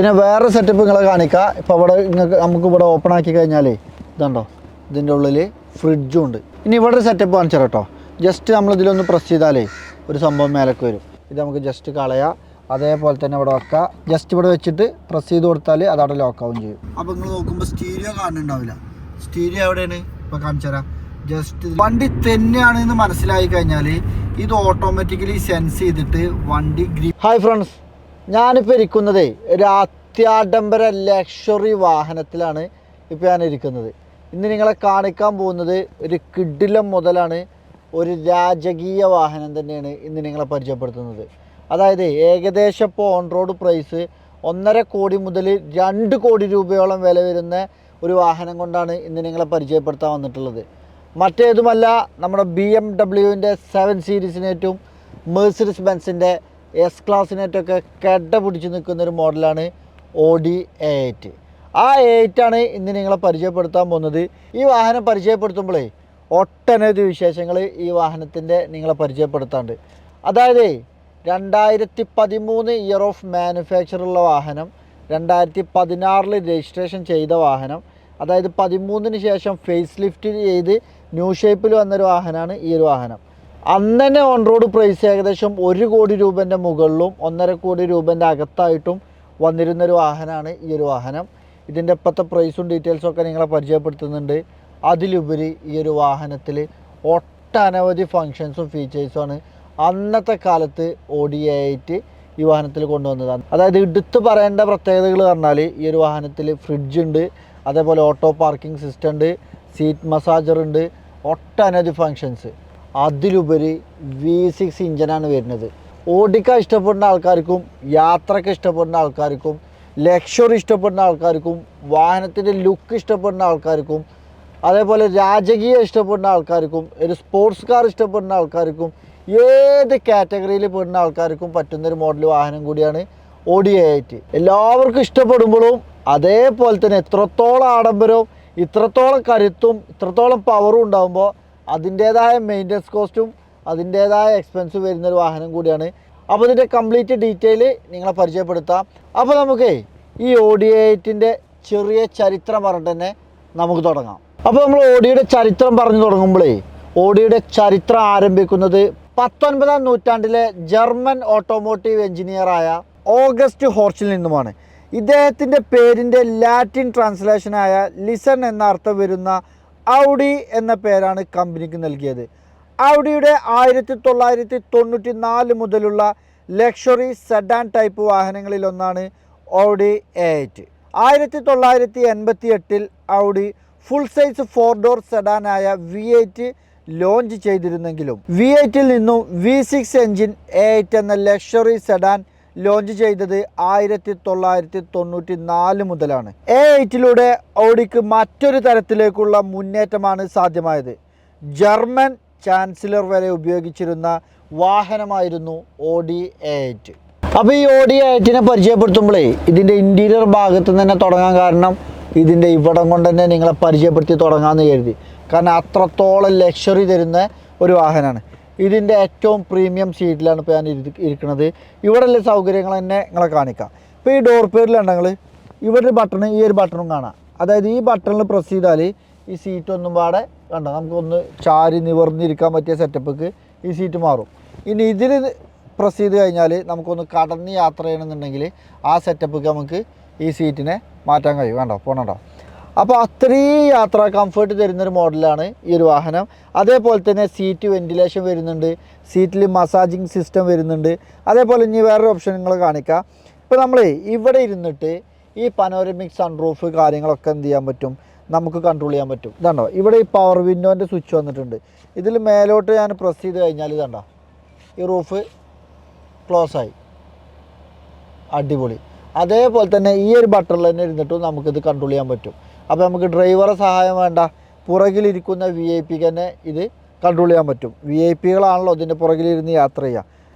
പിന്നെ വേറെ സെറ്റപ്പ് നിങ്ങളെ കാണിക്കാം. ഇപ്പോൾ ഇവിടെ നമുക്ക് ഇവിടെ ഓപ്പൺ ആക്കി കഴിഞ്ഞാലേ ഇതുണ്ടോ, ഇതിൻ്റെ ഉള്ളിൽ ഫ്രിഡ്ജും ഉണ്ട്. ഇനി ഇവിടെ ഒരു സെറ്റപ്പ് കാണിച്ചു കേട്ടോ. ജസ്റ്റ് നമ്മളിതിലൊന്ന് പ്രസ് ചെയ്താലേ ഒരു സംഭവം മേലേക്ക് വരും. ഇത് നമുക്ക് ജസ്റ്റ് കളയാം, അതേപോലെ തന്നെ ഇവിടെ വെക്കാം. ജസ്റ്റ് ഇവിടെ വെച്ചിട്ട് പ്രസ് ചെയ്ത് കൊടുത്താൽ അതവിടെ ലോക്കാവും ചെയ്യും. അപ്പോൾ നിങ്ങൾ നോക്കുമ്പോൾ സ്റ്റീരിയോ കാണുന്നുണ്ടാവില്ല. സ്റ്റീരിയോ എവിടെയാണ് ഇപ്പോൾ കാണിച്ചു തരാം. ജസ്റ്റ് വണ്ടി തന്നെയാണെന്ന് മനസ്സിലായി കഴിഞ്ഞാൽ ഇത് ഓട്ടോമാറ്റിക്കലി സെൻസ് ചെയ്തിട്ട് വണ്ടി ഹായ് ഫ്രണ്ട്സ്, ഞാനിപ്പോൾ ഇരിക്കുന്നതേ ഒരു അത്യാഡംബര ലക്ഷറി വാഹനത്തിലാണ് ഇപ്പോൾ ഞാൻ ഇരിക്കുന്നത്. ഇന്ന് നിങ്ങളെ കാണിക്കാൻ പോകുന്നത് ഒരു കിടിലം മുതലാണ്, ഒരു രാജകീയ വാഹനം തന്നെയാണ് ഇന്ന് നിങ്ങളെ പരിചയപ്പെടുത്തുന്നത്. അതായത് ഏകദേശം ഇപ്പോൾ ഓൺ റോഡ് പ്രൈസ് 1.5 കോടി മുതൽ 2 കോടി രൂപയോളം വില വരുന്ന ഒരു വാഹനം കൊണ്ടാണ് ഇന്ന് നിങ്ങളെ പരിചയപ്പെടുത്താൻ വന്നിട്ടുള്ളത്. മറ്റേതുമല്ല, നമ്മുടെ BMW-ൻ്റെ 7 സീരീസിനേറ്റവും മെഴ്സിഡീസ് ബെൻസിൻ്റെ എസ് ക്ലാസ്സിനേറ്റൊക്കെ കെട പിടിച്ച് നിൽക്കുന്നൊരു മോഡലാണ് Audi A8. ആ A8 ആണ് ഇന്ന് നിങ്ങളെ പരിചയപ്പെടുത്താൻ പോകുന്നത്. ഈ വാഹനം പരിചയപ്പെടുത്തുമ്പോഴേ ഒട്ടനവധി വിശേഷങ്ങൾ ഈ വാഹനത്തിൻ്റെ നിങ്ങളെ പരിചയപ്പെടുത്താണ്ട്. അതായത് 2013 ഇയർ ഓഫ് മാനുഫാക്ചർ ഉള്ള വാഹനം, 2016 രജിസ്ട്രേഷൻ ചെയ്ത വാഹനം, അതായത് 13 ശേഷം ഫേസ് ലിഫ്റ്റ് ചെയ്ത് ന്യൂ ഷേപ്പിൽ വന്നൊരു വാഹനമാണ് ഈ ഒരു വാഹനം. അന്ന് തന്നെ ഓൺ റോഡ് പ്രൈസ് ഏകദേശം 1 കോടി രൂപേൻ്റെ മുകളിലും 1.5 കോടി രൂപേൻ്റെ അകത്തായിട്ടും വന്നിരുന്നൊരു വാഹനമാണ് ഈ ഒരു വാഹനം. ഇതിൻ്റെ ഇപ്പോഴത്തെ പ്രൈസും ഡീറ്റെയിൽസും ഒക്കെ നിങ്ങളെ പരിചയപ്പെടുത്തുന്നുണ്ട്. അതിലുപരി ഈ ഒരു വാഹനത്തിൽ ഒട്ടനവധി ഫങ്ഷൻസും ഫീച്ചേഴ്സുമാണ് അന്നത്തെ കാലത്ത് Audi A8 ഈ വാഹനത്തിൽ കൊണ്ടുവന്നതാണ്. അതായത് എടുത്ത് പറയേണ്ട പ്രത്യേകതകൾ പറഞ്ഞാൽ ഈ ഒരു വാഹനത്തിൽ ഫ്രിഡ്ജ് ഉണ്ട്, അതേപോലെ ഓട്ടോ പാർക്കിംഗ് സിസ്റ്റം ഉണ്ട്, സീറ്റ് മസാജർ ഉണ്ട്, ഒട്ടനവധി ഫങ്ഷൻസ്. അതിലുപരി V6 ഇഞ്ചനാണ് വരുന്നത്. ഓടിക്കാൻ ഇഷ്ടപ്പെടുന്ന ആൾക്കാർക്കും യാത്രയ്ക്ക് ഇഷ്ടപ്പെടുന്ന ആൾക്കാർക്കും ലക്ഷറി ഇഷ്ടപ്പെടുന്ന ആൾക്കാർക്കും വാഹനത്തിൻ്റെ ലുക്ക് ഇഷ്ടപ്പെടുന്ന ആൾക്കാർക്കും അതേപോലെ രാജകീയ ഇഷ്ടപ്പെടുന്ന ആൾക്കാർക്കും ഒരു സ്പോർട്സ് കാർ ഇഷ്ടപ്പെടുന്ന ആൾക്കാർക്കും ഏത് കാറ്റഗറിയിൽ പെടുന്ന ആൾക്കാർക്കും പറ്റുന്നൊരു മോഡൽ വാഹനം കൂടിയാണ് Audi A8. എല്ലാവർക്കും ഇഷ്ടപ്പെടുമ്പോഴും അതേപോലെ തന്നെ ഇത്രത്തോളം ആഡംബരവും ഇത്രത്തോളം കരുത്തും ഇത്രത്തോളം പവറും ഉണ്ടാകുമ്പോൾ അതിൻ്റേതായ മെയിൻ്റനൻസ് കോസ്റ്റും അതിൻ്റേതായ എക്സ്പെൻസ് വരുന്നൊരു വാഹനം കൂടിയാണ്. അപ്പോൾ ഇതിൻ്റെ കംപ്ലീറ്റ് ഡീറ്റെയിൽ നിങ്ങളെ പരിചയപ്പെടുത്താം. അപ്പോൾ നമുക്ക് ഈ Audi A8ൻ്റെ ചെറിയ ചരിത്രം പറഞ്ഞിട്ട് തന്നെ നമുക്ക് തുടങ്ങാം. അപ്പോൾ നമ്മൾ ഓഡിയുടെ ചരിത്രം പറഞ്ഞു തുടങ്ങുമ്പോഴേ ഓഡിയുടെ ചരിത്രം ആരംഭിക്കുന്നത് 19ാം നൂറ്റാണ്ടിലെ ജർമ്മൻ ഓട്ടോമോട്ടീവ് എഞ്ചിനീയറായ ഓഗസ്റ്റ് ഹോർച്ചിൽ നിന്നുമാണ്. ഇദ്ദേഹത്തിൻ്റെ പേരിൻ്റെ ലാറ്റിൻ ട്രാൻസ്ലേഷനായ ലിസൺ എന്ന അർത്ഥം വരുന്ന ഔഡി എന്ന പേരാണ് കമ്പനിക്ക് നൽകിയത്. ഔഡിയുടെ 1994 മുതലുള്ള ലക്ഷറി സെഡാൻ ടൈപ്പ് വാഹനങ്ങളിലൊന്നാണ് Audi A8. 1988 Audi full size 4 door സെഡാനായ V8 ലോഞ്ച് ചെയ്തിരുന്നെങ്കിലും V8ൽ നിന്നും V6 എൻജിൻ A8 എന്ന ലക്ഷറി സെഡാൻ ലോഞ്ച് ചെയ്തത് 1994 മുതലാണ്. A8ലൂടെ ഓഡിക്ക് മറ്റൊരു തരത്തിലേക്കുള്ള മുന്നേറ്റമാണ് സാധ്യമായത്. ജർമ്മൻ ചാൻസലർ വരെ ഉപയോഗിച്ചിരുന്ന വാഹനമായിരുന്നു Audi A8. അപ്പോൾ ഈ Audi A8നെ പരിചയപ്പെടുത്തുമ്പോഴേ ഇതിൻ്റെ ഇൻറ്റീരിയർ ഭാഗത്ത് തന്നെ തുടങ്ങാൻ കാരണം ഇതിൻ്റെ ഇവിടം കൊണ്ട് തന്നെ നിങ്ങളെ പരിചയപ്പെടുത്തി തുടങ്ങാമെന്ന് കരുതി. കാരണം അത്രത്തോളം ലക്ഷറി തരുന്ന ഒരു വാഹനമാണ്. ഇതിൻ്റെ ഏറ്റവും പ്രീമിയം സീറ്റിലാണ് ഇപ്പോൾ ഞാൻ ഇരിക്കുന്നത്. ഇവിടെ ഉള്ള സൗകര്യങ്ങൾ തന്നെ നിങ്ങളെ കാണിക്കാം. ഇപ്പോൾ ഈ ഡോർ പേരിലുണ്ടെങ്കിൽ ഇവിടെ ഒരു ബട്ടൺ, ഈ ഒരു ബട്ടണും കാണാം. അതായത് ഈ ബട്ടണിൽ പ്രസ് ചെയ്താൽ ഈ സീറ്റ് ഒന്നും പാടെ കണ്ടോ നമുക്കൊന്ന് ചാരി നിവർന്നിരിക്കാൻ പറ്റിയ സെറ്റപ്പിക്ക് ഈ സീറ്റ് മാറും. ഇനി ഇതിൽ പ്രസ് ചെയ്ത് കഴിഞ്ഞാൽ നമുക്കൊന്ന് കടന്ന് യാത്ര ചെയ്യണമെന്നുണ്ടെങ്കിൽ ആ സെറ്റപ്പിക്ക് നമുക്ക് ഈ സീറ്റിനെ മാറ്റാൻ കഴിയും. വേണ്ടോ പോണോ. അപ്പോൾ അത്രയും യാത്രാ കംഫർട്ട് തരുന്നൊരു മോഡലാണ് ഈ ഒരു വാഹനം. അതേപോലെ തന്നെ സീറ്റ് വെൻറ്റിലേഷൻ വരുന്നുണ്ട്, സീറ്റിൽ മസാജിങ് സിസ്റ്റം വരുന്നുണ്ട്. അതേപോലെ ഇനി വേറൊരു ഓപ്ഷൻ നിങ്ങൾ കാണിക്കാം. ഇപ്പോൾ നമ്മൾ ഇവിടെ ഇരുന്നിട്ട് ഈ പനോരമിക് സൺറൂഫ് കാര്യങ്ങളൊക്കെ എന്ത് ചെയ്യാൻ പറ്റും, നമുക്ക് കൺട്രോൾ ചെയ്യാൻ പറ്റും. ഇതാണ്ടോ ഇവിടെ ഈ പവർ വിൻഡോൻ്റെ സ്വിച്ച് വന്നിട്ടുണ്ട്. ഇതിൽ മേലോട്ട് ഞാൻ പ്രസ് ചെയ്ത് കഴിഞ്ഞാൽ ഇതാണ്ടോ ഈ റൂഫ് ക്ലോസ് ആയി, അടിപൊളി. അതേപോലെ തന്നെ ഈ ഒരു ബട്ടണിൽ തന്നെ ഇരുന്നിട്ടും നമുക്കിത് കൺട്രോൾ ചെയ്യാൻ പറ്റും. അപ്പോൾ നമുക്ക് ഡ്രൈവറെ സഹായം വേണ്ട, പുറകിലിരിക്കുന്ന VIP തന്നെ ഇത് കൺട്രോൾ ചെയ്യാൻ പറ്റും. VIP-കളാണല്ലോ ഇതിൻ്റെ പുറകിലിരുന്ന് യാത്ര ചെയ്യുക.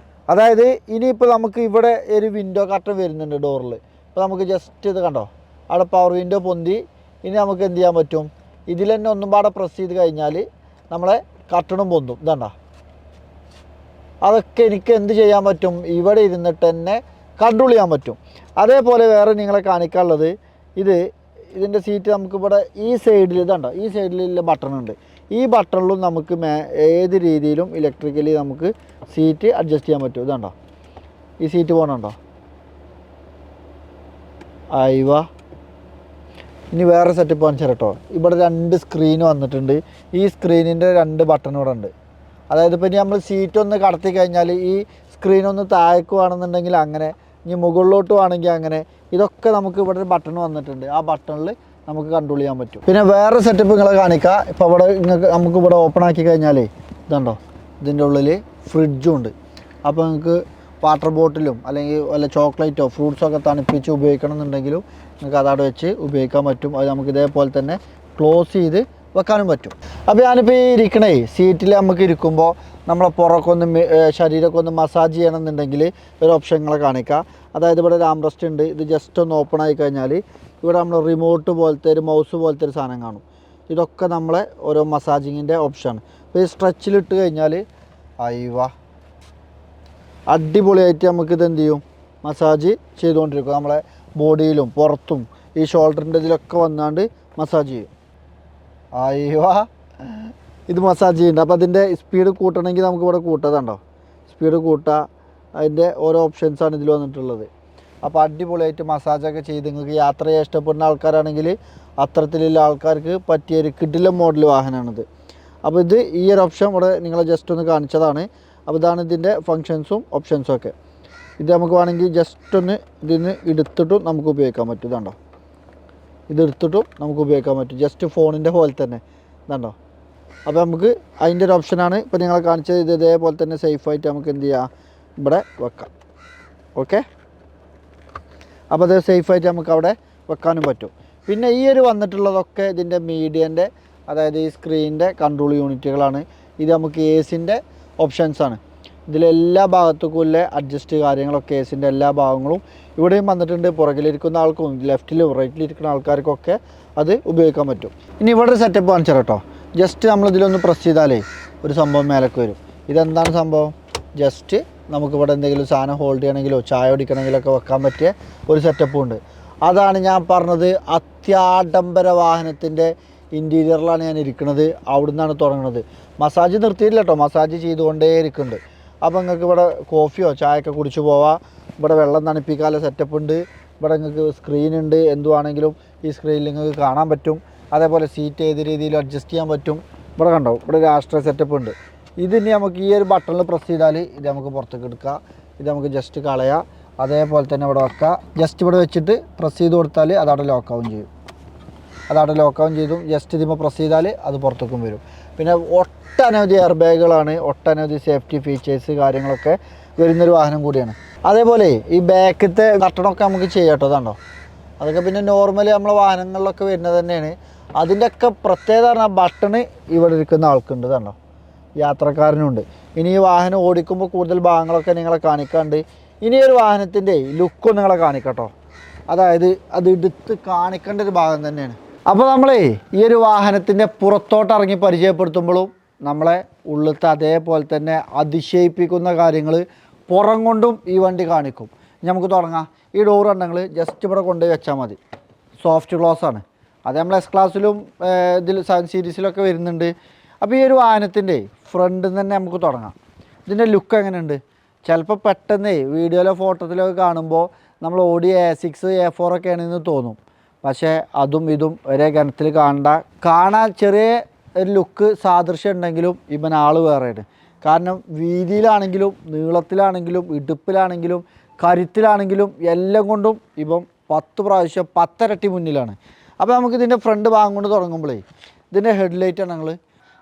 അതായത് ഇനിയിപ്പോൾ നമുക്ക് ഇവിടെ ഒരു വിൻഡോ കർട്ടൻ വരുന്നുണ്ട് ഡോറിൽ. ഇപ്പോൾ നമുക്ക് ജസ്റ്റ് ഇത് കണ്ടോ അവിടെ പവർ വിൻഡോ പൊന്തി. ഇനി നമുക്ക് എന്ത് ചെയ്യാൻ പറ്റും, ഇതിൽ തന്നെ ഒന്നും പാടെ പ്രസ് ചെയ്ത് കഴിഞ്ഞാൽ നമ്മളെ കർട്ടണും പൊന്തും. ഇതാണ്ട അതൊക്കെ എനിക്ക് എന്ത് ചെയ്യാൻ പറ്റും, ഇവിടെ ഇരുന്നിട്ട് തന്നെ കൺട്രോൾ ചെയ്യാൻ പറ്റും. അതേപോലെ വേറെ നിങ്ങളെ കാണിക്കാനുള്ളത് ഇതിൻ്റെ സീറ്റ് നമുക്കിവിടെ ഈ സൈഡിൽ ഇതുണ്ടോ, ഈ സൈഡിലുള്ള ബട്ടണുണ്ട്. ഈ ബട്ടണിലും നമുക്ക് ഏത് രീതിയിലും ഇലക്ട്രിക്കലി നമുക്ക് സീറ്റ് അഡ്ജസ്റ്റ് ചെയ്യാൻ പറ്റും. ഇതുണ്ടോ, ഈ സീറ്റ് പോകണുണ്ടോ, അയവ. ഇനി വേറെ സെറ്റപ്പ് കാണിച്ചാൽ കേട്ടോ, ഇവിടെ 2 സ്ക്രീൻ വന്നിട്ടുണ്ട്. ഈ സ്ക്രീനിൻ്റെ 2 ബട്ടൺ ഇവിടെ ഉണ്ട്. അതായത് ഇപ്പോൾ ഇനി നമ്മൾ സീറ്റ് ഒന്ന് കടത്തി കഴിഞ്ഞാൽ ഈ സ്ക്രീൻ ഒന്ന് താഴേക്ക് വേണമെന്നുണ്ടെങ്കിൽ അങ്ങനെ, ഇനി മുകളിലോട്ട് വേണമെങ്കിൽ അങ്ങനെ, ഇതൊക്കെ നമുക്ക് ഇവിടെ ഒരു ബട്ടൺ വന്നിട്ടുണ്ട്. ആ ബട്ടണിൽ നമുക്ക് കൺട്രോൾ ചെയ്യാൻ പറ്റും. പിന്നെ വേറെ സെറ്റപ്പ് നിങ്ങളെ കാണിക്കാം. ഇപ്പോൾ ഇവിടെ നമുക്ക് ഇവിടെ ഓപ്പൺ ആക്കി കഴിഞ്ഞാൽ ഇതുണ്ടോ, ഇതിൻ്റെ ഉള്ളിൽ ഫ്രിഡ്ജും ഉണ്ട്. അപ്പോൾ നിങ്ങൾക്ക് വാട്ടർ ബോട്ടിലും അല്ലെങ്കിൽ വല്ല ചോക്ലേറ്റോ ഫ്രൂട്ട്സോ ഒക്കെ തണുപ്പിച്ച് ഉപയോഗിക്കണം എന്നുണ്ടെങ്കിലും നിങ്ങൾക്ക് അതവിടെ വെച്ച് ഉപയോഗിക്കാൻ പറ്റും. അത് നമുക്ക് ഇതേപോലെ തന്നെ ക്ലോസ് ചെയ്ത് വെക്കാനും പറ്റും. അപ്പോൾ ഞാനിപ്പോൾ ഈ ഇരിക്കണേ സീറ്റിൽ നമുക്ക് ഇരിക്കുമ്പോൾ നമ്മളെ പുറമൊക്കെ ഒന്ന് ശരീരമൊക്കെ ഒന്ന് മസാജ് ചെയ്യണമെന്നുണ്ടെങ്കിൽ ഒരു ഓപ്ഷനുകളെ കാണിക്കുക. അതായത് ഇവിടെ ഒരു ആംറസ്റ്റ് ഉണ്ട്. ഇത് ജസ്റ്റ് ഒന്ന് ഓപ്പൺ ആയി കഴിഞ്ഞാൽ ഇവിടെ നമ്മൾ റിമോട്ട് പോലത്തെ ഒരു മൗസ് പോലത്തെ ഒരു സാധനം കാണും. ഇതൊക്കെ നമ്മളെ ഓരോ മസാജിങ്ങിൻ്റെ ഓപ്ഷനാണ്. അപ്പോൾ ഈ സ്ട്രെച്ചിലിട്ട് കഴിഞ്ഞാൽ അയവ അടിപൊളിയായിട്ട് നമുക്കിത് എന്ത് ചെയ്യും, മസാജ് ചെയ്തുകൊണ്ടിരിക്കും. നമ്മളെ ബോഡിയിലും പുറത്തും ഈ ഷോൾഡറിൻ്റെ ഇതിലൊക്കെ വന്നാണ്ട് മസാജ് ചെയ്യും. അയ്യോ, ഇത് മസാജ് ചെയ്യുന്നുണ്ട്. അപ്പോൾ അതിൻ്റെ സ്പീഡ് കൂട്ടണമെങ്കിൽ നമുക്ക് ഇവിടെ കൂട്ടതുണ്ടോ, സ്പീഡ് കൂട്ടുക, അതിൻ്റെ ഓരോ ഓപ്ഷൻസാണ് ഇതിൽ വന്നിട്ടുള്ളത്. അപ്പോൾ അടിപൊളിയായിട്ട് മസാജൊക്കെ ചെയ്ത് നിങ്ങൾക്ക് യാത്ര ചെയ്യാൻ ഇഷ്ടപ്പെടുന്ന ആൾക്കാരാണെങ്കിൽ അത്തരത്തിലുള്ള ആൾക്കാർക്ക് പറ്റിയൊരു കിടിലൻ മോഡൽ വാഹനമാണിത്. അപ്പോൾ ഇത് ഈ ഒരു ഓപ്ഷൻ ഇവിടെ നിങ്ങളെ ജസ്റ്റ് ഒന്ന് കാണിച്ചതാണ്. അപ്പോൾ ഇതാണ് ഇതിൻ്റെ ഫങ്ഷൻസും ഓപ്ഷൻസും ഒക്കെ. ഇത് നമുക്ക് വേണമെങ്കിൽ ജസ്റ്റ് ഒന്ന് ഇതിന് എടുത്തിട്ടും നമുക്ക് ഉപയോഗിക്കാൻ പറ്റും. ഇതാണ്ടോ, ഇത് എടുത്തിട്ടും നമുക്ക് ഉപയോഗിക്കാൻ പറ്റും. ജസ്റ്റ് ഫോണിൻ്റെ പോലെ തന്നെ ഇതാണ്ടോ. അപ്പോൾ നമുക്ക് അതിൻ്റെ ഒരു ഓപ്ഷനാണ് ഇപ്പോൾ നിങ്ങളെ കാണിച്ചത്. ഇത് ഇതേപോലെ തന്നെ സേഫായിട്ട് നമുക്ക് എന്ത് ചെയ്യാം, ഇവിടെ വെക്കാം. ഓക്കെ, അപ്പോൾ അത് സേഫായിട്ട് നമുക്ക് അവിടെ വെക്കാനും പറ്റും. പിന്നെ ഈ ഒരു വന്നിട്ടുള്ളതൊക്കെ ഇതിൻ്റെ മീഡിയൻ്റെ, അതായത് ഈ സ്ക്രീനിൻ്റെ കൺട്രോൾ യൂണിറ്റുകളാണ്. ഇത് നമുക്ക് എസിൻ്റെ ഓപ്ഷൻസാണ്. ഇതിലെല്ലാ ഭാഗത്തേക്കുള്ള അഡ്ജസ്റ്റ് കാര്യങ്ങളൊക്കെ എസിൻ്റെ എല്ലാ ഭാഗങ്ങളും ഇവിടെയും വന്നിട്ടുണ്ട്. പുറകിലിരിക്കുന്ന ആൾക്കും ലെഫ്റ്റിലും റൈറ്റിലിരിക്കുന്ന ആൾക്കാർക്കൊക്കെ അത് ഉപയോഗിക്കാൻ പറ്റും. ഇനി ഇവിടെ ഒരു സെറ്റപ്പ് കാണിച്ചാൽ കേട്ടോ, ജസ്റ്റ് നമ്മളിതിലൊന്ന് പ്രസ് ചെയ്താലേ ഒരു സംഭവം മേലേക്ക് വരും. ഇതെന്താണ് സംഭവം, ജസ്റ്റ് നമുക്കിവിടെ എന്തെങ്കിലും സാധനം ഹോൾഡ് ചെയ്യണമെങ്കിലോ ചായ കുടിക്കണമെങ്കിലൊക്കെ വെക്കാൻ പറ്റിയ ഒരു സെറ്റപ്പും ഉണ്ട്. അതാണ് ഞാൻ പറഞ്ഞത്, അത്യാഡംബര വാഹനത്തിൻ്റെ ഇൻറ്റീരിയറിലാണ് ഞാൻ ഇരിക്കുന്നത്. അവിടെ നിന്നാണ് തുടങ്ങുന്നത്. മസാജ് നിർത്തിയില്ല കേട്ടോ, മസാജ് ചെയ്തുകൊണ്ടേ ഇരിക്കുന്നുണ്ട്. അപ്പോൾ നിങ്ങൾക്ക് ഇവിടെ കോഫിയോ ചായയൊക്കെ കുടിച്ച് പോവാം. ഇവിടെ വെള്ളം തണുപ്പിക്കാനുള്ള സെറ്റപ്പ് ഉണ്ട്. ഇവിടെ നിങ്ങൾക്ക് സ്ക്രീനുണ്ട്. എന്തുവാണെങ്കിലും ഈ സ്ക്രീനിൽ നിങ്ങൾക്ക് കാണാൻ പറ്റും. അതേപോലെ സീറ്റ് ഏത് രീതിയിൽ അഡ്ജസ്റ്റ് ചെയ്യാൻ പറ്റും. ഇവിടെ കണ്ടോ, ഇവിടെ ഒരു ആസ്ട്രേ സെറ്റപ്പ് ഉണ്ട്. ഇതിനി നമുക്ക് ഈ ഒരു ബട്ടണിൽ പ്രസ് ചെയ്താൽ ഇത് നമുക്ക് പുറത്തേക്ക് എടുക്കാം. ഇത് നമുക്ക് ജസ്റ്റ് കളയാം. അതേപോലെ തന്നെ ഇവിടെ വെക്കുക. ജസ്റ്റ് ഇവിടെ വെച്ചിട്ട് പ്രസ് ചെയ്ത് കൊടുത്താൽ അതവിടെ ലോക്കാവും ചെയ്യും. അതവിടെ ലോക്കാവും ചെയ്തു. ജസ്റ്റ് ഇതിപ്പോൾ പ്രസ് ചെയ്താൽ അത് പുറത്തേക്കും വരും. പിന്നെ ഒട്ടനവധി എയർ ബാഗുകളാണ്, ഒട്ടനവധി സേഫ്റ്റി ഫീച്ചേഴ്സ് കാര്യങ്ങളൊക്കെ വരുന്നൊരു വാഹനം കൂടിയാണ്. അതേപോലെ ഈ ബാക്കത്തെ കട്ടണമൊക്കെ നമുക്ക് ചെയ്യാം കേട്ടോ. അതാണ്ടോ, അതൊക്കെ പിന്നെ നോർമലി നമ്മളെ വാഹനങ്ങളിലൊക്കെ വരുന്നത് തന്നെയാണ്. അതിൻ്റെയൊക്കെ പ്രത്യേകത പറഞ്ഞാൽ ബട്ടണ് ഇവിടെ ഇരിക്കുന്ന ആൾക്കുണ്ട്. ഇതാണ്ടോ, യാത്രക്കാരനുണ്ട്. ഇനി ഈ വാഹനം ഓടിക്കുമ്പോൾ കൂടുതൽ ഭാഗങ്ങളൊക്കെ നിങ്ങളെ കാണിക്കാണ്ട്. ഇനി ഒരു വാഹനത്തിൻ്റെ ലുക്കും നിങ്ങളെ കാണിക്കട്ടോ. അതായത് അത് എടുത്ത് കാണിക്കേണ്ട ഒരു ഭാഗം തന്നെയാണ്. അപ്പോൾ നമ്മളെ ഈ ഒരു വാഹനത്തിൻ്റെ പുറത്തോട്ട് ഇറങ്ങി പരിചയപ്പെടുത്തുമ്പോഴും നമ്മളെ ഉള്ളിലത്തെ അതേപോലെ തന്നെ അതിശയിപ്പിക്കുന്ന കാര്യങ്ങൾ പുറം കൊണ്ടും ഈ വണ്ടി കാണിക്കും. നമുക്ക് തുടങ്ങാം. ഈ ഡോർ ഉണ്ടെങ്കിൽ ജസ്റ്റ് ഇവിടെ കൊണ്ടുപോയി വെച്ചാൽ മതി. സോഫ്റ്റ് ക്ലോസ് ആണ്. അത് നമ്മൾ എസ് ക്ലാസ്സിലും ഇതിൽ 7 സീരീസിലൊക്കെ വരുന്നുണ്ട്. അപ്പോൾ ഈ ഒരു വാഹനത്തിൻ്റെ ഫ്രണ്ടിൽ നിന്ന് തന്നെ നമുക്ക് തുടങ്ങാം. ഇതിൻ്റെ ലുക്ക് എങ്ങനെയുണ്ട്? ചിലപ്പോൾ പെട്ടെന്ന് വീഡിയോയിലോ ഫോട്ടോത്തിലൊക്കെ കാണുമ്പോൾ നമ്മൾ ഓടി A6 A4 ഒക്കെ ആണെന്ന് തോന്നും. പക്ഷേ അതും ഇതും ഒരേ ഗണത്തിൽ കാണാൻ ചെറിയ ഒരു ലുക്ക് സാദൃശ്യം ഉണ്ടെങ്കിലും ഇവൻ ആൾ വേറെയാണ്. കാരണം വീതിയിലാണെങ്കിലും നീളത്തിലാണെങ്കിലും ഇടുപ്പിലാണെങ്കിലും കരുത്തിലാണെങ്കിലും എല്ലാം കൊണ്ടും ഇപ്പം 10 പ്രാവശ്യം 10 ഇരട്ടി മുന്നിലാണ്. അപ്പോൾ നമുക്ക് ഇതിൻ്റെ ഫ്രണ്ട് ഭാഗം കൊണ്ട് തുടങ്ങുമ്പോഴേ ഇതിൻ്റെ ഹെഡ്ലൈറ്റ് ആണെങ്കിൽ,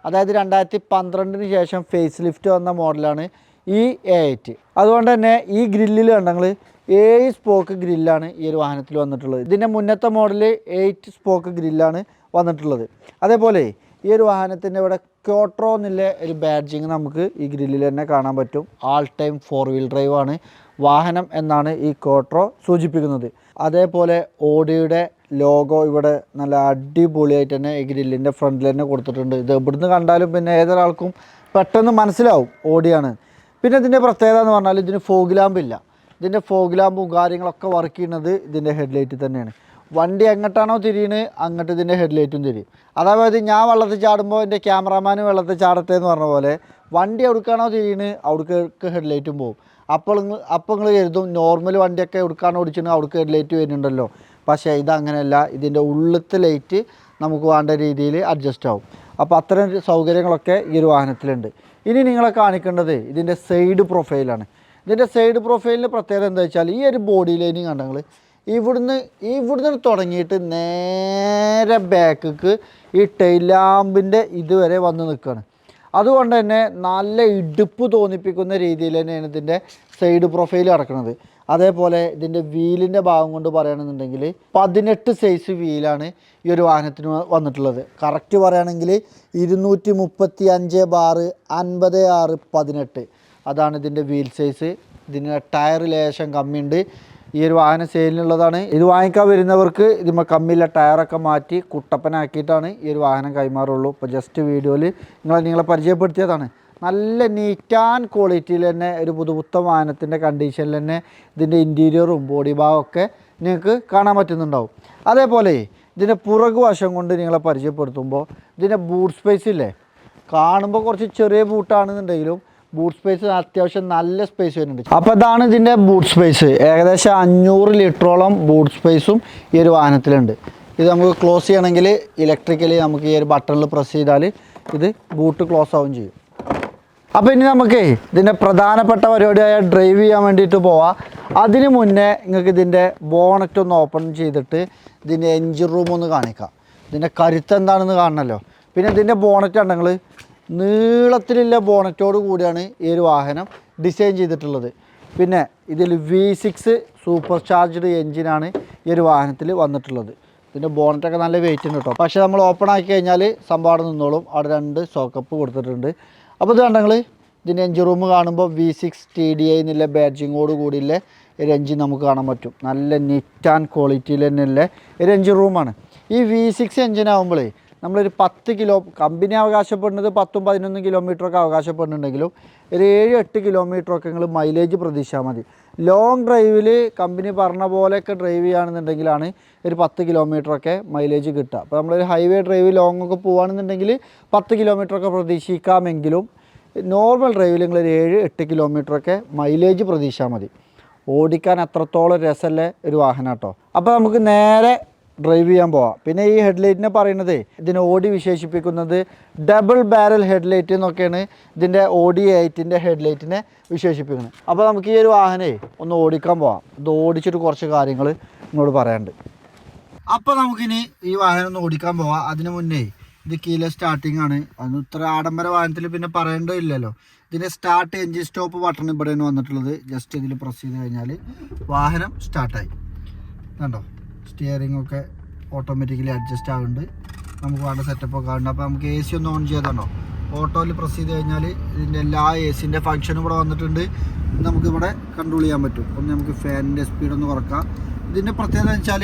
അതായത് 2012 ശേഷം ഫേസ് ലിഫ്റ്റ് വന്ന മോഡലാണ് ഈ A8. അതുകൊണ്ട് തന്നെ ഈ ഗ്രില്ലിൽ കണ്ടെങ്കിൽ 7 സ്പോക്ക് ഗ്രില്ലാണ് ഈ ഒരു വാഹനത്തിൽ വന്നിട്ടുള്ളത്. ഇതിൻ്റെ മുന്നത്തെ മോഡൽ 8 സ്പോക്ക് ഗ്രില്ലാണ് വന്നിട്ടുള്ളത്. അതേപോലെ ഈ ഒരു വാഹനത്തിൻ്റെ ഇവിടെ ക്യോട്രോ എന്നുള്ള ഒരു ബാഡ്ജിങ് നമുക്ക് ഈ ഗ്രില്ലിൽ തന്നെ കാണാൻ പറ്റും. ആൾ ടൈം 4 വീൽ ഡ്രൈവ് ആണ് വാഹനം എന്നാണ് ഈ ക്യോട്രോ സൂചിപ്പിക്കുന്നത്. അതേപോലെ ഓഡിയുടെ ലോഗോ ഇവിടെ നല്ല അടിപൊളിയായിട്ട് തന്നെ ഈ ഗ്രില്ലിൻ്റെ ഫ്രണ്ടിൽ തന്നെ കൊടുത്തിട്ടുണ്ട്. ഇത് ഇവിടുന്ന് കണ്ടാലും പിന്നെ ഏതൊരാൾക്കും പെട്ടെന്ന് മനസ്സിലാവും ഓഡിയാണ്. പിന്നെ ഇതിൻ്റെ പ്രത്യേകത എന്ന് പറഞ്ഞാൽ ഇതിന് ഫോഗ് ലാമ്പ് ഇല്ല. ഇതിൻ്റെ ഫോഗ് ലാമ്പും കാര്യങ്ങളൊക്കെ വർക്ക് ചെയ്യുന്നത് ഇതിൻ്റെ ഹെഡ്ലൈറ്റിൽ തന്നെയാണ്. വണ്ടി എങ്ങോട്ടാണോ തിരിയുന്നത് അങ്ങോട്ട് ഇതിൻ്റെ ഹെഡ്ലൈറ്റും തിരിയും. അതായത് ഞാൻ വെള്ളത്തിൽ ചാടുമ്പോൾ എൻ്റെ ക്യാമറാമാൻ വെള്ളത്തിൽ ചാടട്ടെ എന്ന് പറഞ്ഞ പോലെ വണ്ടി എവിടേക്കാണോ തിരിയുന്നത് അവിടേക്ക് ഹെഡ്ലൈറ്റും പോകും. അപ്പോൾ നിങ്ങൾ കരുതും നോർമൽ വണ്ടിയൊക്കെ എവിടേക്കാണോ ഓടിച്ചിട്ടുണ്ടെങ്കിൽ അവിടേക്ക് ഹെഡ്ലൈറ്റ് വരുന്നുണ്ടല്ലോ. പക്ഷേ ഇതങ്ങനെയല്ല, ഇതിൻ്റെ ഉള്ളിലത്തെ ലൈറ്റ് നമുക്ക് വേണ്ട രീതിയിൽ അഡ്ജസ്റ്റ് ആവും. അപ്പോൾ അത്തരം സൗകര്യങ്ങളൊക്കെ ഈ ഒരു വാഹനത്തിലുണ്ട്. ഇനി നിങ്ങളെ കാണിക്കേണ്ടത് ഇതിൻ്റെ സൈഡ് പ്രൊഫൈലാണ്. ഇതിൻ്റെ സൈഡ് പ്രൊഫൈലിൻ്റെ പ്രത്യേകത എന്താ വെച്ചാൽ ഈ ഒരു ബോഡി ലൈനിങ് കണ്ടെങ്കിൽ ഇവിടുന്ന് തുടങ്ങിയിട്ട് നേരെ ബാക്കിക്ക് ഈ ടൈൽ ലാമ്പിൻ്റെ ഇതുവരെ വന്ന് നിൽക്കുകയാണ്. അതുകൊണ്ട് തന്നെ നല്ല ഇടുപ്പ് തോന്നിപ്പിക്കുന്ന രീതിയിൽ തന്നെയാണ് ഇതിൻ്റെ സൈഡ് പ്രൊഫൈൽ കിടക്കുന്നത്. അതേപോലെ ഇതിൻ്റെ വീലിൻ്റെ ഭാഗം കൊണ്ട് പറയുകയാണെന്നുണ്ടെങ്കിൽ 18 സൈസ് വീലാണ് ഈ ഒരു വാഹനത്തിന് വന്നിട്ടുള്ളത്. കറക്റ്റ് പറയുകയാണെങ്കിൽ 235/50/6 അതാണ് ഇതിൻ്റെ വീൽ സൈസ്. ഇതിന് ടയർ ലേശം കമ്മിയുണ്ട്. ഈ ഒരു വാഹനം സെയിലിനുള്ളതാണ്. ഇത് വാങ്ങിക്കാൻ വരുന്നവർക്ക് ഇതിന്മേൽ കമ്മിയുള്ള ടയറൊക്കെ മാറ്റി കുട്ടപ്പനാക്കിയിട്ടാണ് ഈ ഒരു വാഹനം കൈമാറുള്ളൂ. ഇപ്പോൾ ജസ്റ്റ് വീഡിയോയിൽ നിങ്ങളെ പരിചയപ്പെടുത്തിയതാണ്. നല്ല നീറ്റ് ആൻഡ് ക്വാളിറ്റിയിൽ തന്നെ ഒരു പുതുപുത്തൻ വാഹനത്തിൻ്റെ കണ്ടീഷനിൽ തന്നെ ഇതിൻ്റെ ഇൻറ്റീരിയറും ബോഡി ഭാഗമൊക്കെ നിങ്ങൾക്ക് കാണാൻ പറ്റുന്നുണ്ടാവും. അതേപോലെ ഇതിൻ്റെ പുറകു വശം കൊണ്ട് നിങ്ങളെ പരിചയപ്പെടുത്തുമ്പോൾ ഇതിൻ്റെ ബൂട്ട് സ്പേസ് ഇല്ലേ, കാണുമ്പോൾ കുറച്ച് ചെറിയ ബൂട്ടാണെന്നുണ്ടെങ്കിലും ബൂട്ട് സ്പേസ് അത്യാവശ്യം നല്ല സ്പേസ് വരുന്നുണ്ട്. അപ്പോൾ ഇതാണ് ഇതിൻ്റെ ബൂട്ട് സ്പേസ്. ഏകദേശം 500 ലിറ്ററോളം ബൂട്ട് സ്പേസും ഈ ഒരു വാഹനത്തിലുണ്ട്. ഇത് നമുക്ക് ക്ലോസ് ചെയ്യണമെങ്കിൽ ഇലക്ട്രിക്കലി നമുക്ക് ഈ ഒരു ബട്ടണിൽ പ്രസ് ചെയ്താൽ ഇത് ബൂട്ട് ക്ലോസ് ആവുകയും ചെയ്യും. അപ്പോൾ ഇനി നമുക്ക് ഇതിൻ്റെ പ്രധാനപ്പെട്ട പരിപാടിയായ ഡ്രൈവ് ചെയ്യാൻ വേണ്ടിയിട്ട് പോവാം. അതിന് മുന്നേ നിങ്ങൾക്ക് ഇതിൻ്റെ ബോണറ്റ് ഒന്ന് ഓപ്പൺ ചെയ്തിട്ട് ഇതിൻ്റെ എൻജിൻ റൂം ഒന്ന് കാണിക്കാം. ഇതിൻ്റെ കരുത്ത് എന്താണെന്ന് കാണണമല്ലോ. പിന്നെ ഇതിൻ്റെ ബോണറ്റ് ഉണ്ടെങ്കിൽ നീളത്തിലുള്ള ബോണറ്റോട് കൂടിയാണ് ഈ ഒരു വാഹനം ഡിസൈൻ ചെയ്തിട്ടുള്ളത്. പിന്നെ ഇതിൽ V6 സൂപ്പർ ചാർജ്ഡ് എൻജിനാണ് ഈ ഒരു വാഹനത്തിൽ വന്നിട്ടുള്ളത്. ഇതിൻ്റെ ബോണറ്റൊക്കെ നല്ല വെയിറ്റ് ഉണ്ട് കേട്ടോ. പക്ഷേ നമ്മൾ ഓപ്പൺ ആക്കി കഴിഞ്ഞാൽ സംഭാവന നിന്നോളും. അവിടെ 2 സോക്കപ്പ് കൊടുത്തിട്ടുണ്ട്. അപ്പോൾ ഇത് കണ്ടെങ്കിൽ ഇതിൻ്റെ എൻജിൻ റൂം കാണുമ്പോൾ V6 TDI എന്നുള്ള ബാഡ്ജിങ്ങോട് കൂടിയുള്ള ഒരു എൻജിൻ നമുക്ക് കാണാൻ പറ്റും. നല്ല നീറ്റ് ആൻഡ് ക്വാളിറ്റിയിൽ തന്നെയുള്ള ഒരു എൻജിൻ റൂമാണ്. ഈ V6 എൻജിനാകുമ്പോഴേ നമ്മളൊരു 10 കിലോ കമ്പനി അവകാശപ്പെടുന്നത് 10-11 കിലോമീറ്ററൊക്കെ അവകാശപ്പെടുന്നുണ്ടെങ്കിലും ഒരു 7-8 കിലോമീറ്ററൊക്കെ നിങ്ങൾ മൈലേജ് പ്രതീക്ഷിച്ചാൽ മതി. ലോങ് ഡ്രൈവിൽ കമ്പനി പറഞ്ഞ പോലെയൊക്കെ ഡ്രൈവ് ചെയ്യുകയാണെന്നുണ്ടെങ്കിലാണ് ഒരു 10 കിലോമീറ്ററൊക്കെ മൈലേജ് കിട്ടുക. അപ്പോൾ നമ്മളൊരു ഹൈവേ ഡ്രൈവ് ലോങ് ഒക്കെ പോകുകയാണെന്നുണ്ടെങ്കിൽ 10 കിലോമീറ്ററൊക്കെ പ്രതീക്ഷിക്കാമെങ്കിലും നോർമൽ ഡ്രൈവിൽ നിങ്ങളൊരു 7-8 കിലോമീറ്ററൊക്കെ മൈലേജ് പ്രതീക്ഷിച്ചാൽ മതി. ഓടിക്കാൻ അത്രത്തോളം രസമുള്ള ഒരു വാഹനം കേട്ടോ. അപ്പോൾ നമുക്ക് നേരെ ഡ്രൈവ് ചെയ്യാൻ പോവാം. പിന്നെ ഈ ഹെഡ്ലൈറ്റിനെ പറയുന്നത് ഇതിനെ ഓടി വിശേഷിപ്പിക്കുന്നത് ഡബിൾ ബാരൽ ഹെഡ്ലൈറ്റ് എന്നൊക്കെയാണ് ഇതിൻ്റെ Audi 8ൻ്റെ ഹെഡ്ലൈറ്റിനെ വിശേഷിപ്പിക്കുന്നത്. അപ്പോൾ നമുക്ക് ഈ ഒരു വാഹനേ ഒന്ന് ഓടിക്കാൻ പോവാം. ഇത് ഓടിച്ചിട്ട് കുറച്ച് കാര്യങ്ങൾ നിങ്ങളോട് പറയാനുണ്ട്. അപ്പോൾ നമുക്കിനി ഈ വാഹനം ഒന്ന് ഓടിക്കാൻ പോവാം. അതിന് മുന്നേ ഇത് കീലെസ് സ്റ്റാർട്ടിംഗ് ആണ്. അതൊന്നും ഇത്ര ആഡംബര വാഹനത്തിൽ പിന്നെ പറയേണ്ടതില്ലല്ലോ. ഇതിൻ്റെ സ്റ്റാർട്ട് എൻജിൻ സ്റ്റോപ്പ് ബട്ടൺ ഇവിടെയാണ് വന്നിട്ടുള്ളത്. ജസ്റ്റ് ഇതിൽ പ്രസ് ചെയ്ത് കഴിഞ്ഞാൽ വാഹനം സ്റ്റാർട്ടായി. കണ്ടോ, സ്റ്റിയറിംഗ് ഒക്കെ ഓട്ടോമാറ്റിക്കലി അഡ്ജസ്റ്റ് ആകുന്നുണ്ട്. നമുക്ക് വേണ്ട സെറ്റപ്പൊക്കെ ആകുന്നുണ്ട്. അപ്പോൾ നമുക്ക് AC ഒന്ന് ഓൺ ചെയ്തോ. ഓട്ടോയിൽ പ്രസ് ചെയ്ത് കഴിഞ്ഞാൽ ഇതിൻ്റെ എല്ലാ ACൻ്റെ ഫംഗ്ഷനും ഇവിടെ വന്നിട്ടുണ്ട്. നമുക്കിവിടെ കൺട്രോൾ ചെയ്യാൻ പറ്റും. ഒന്ന് നമുക്ക് ഫാനിൻ്റെ സ്പീഡൊന്ന് കുറക്കാം. ഇതിൻ്റെ പ്രത്യേകത എന്ന് വെച്ചാൽ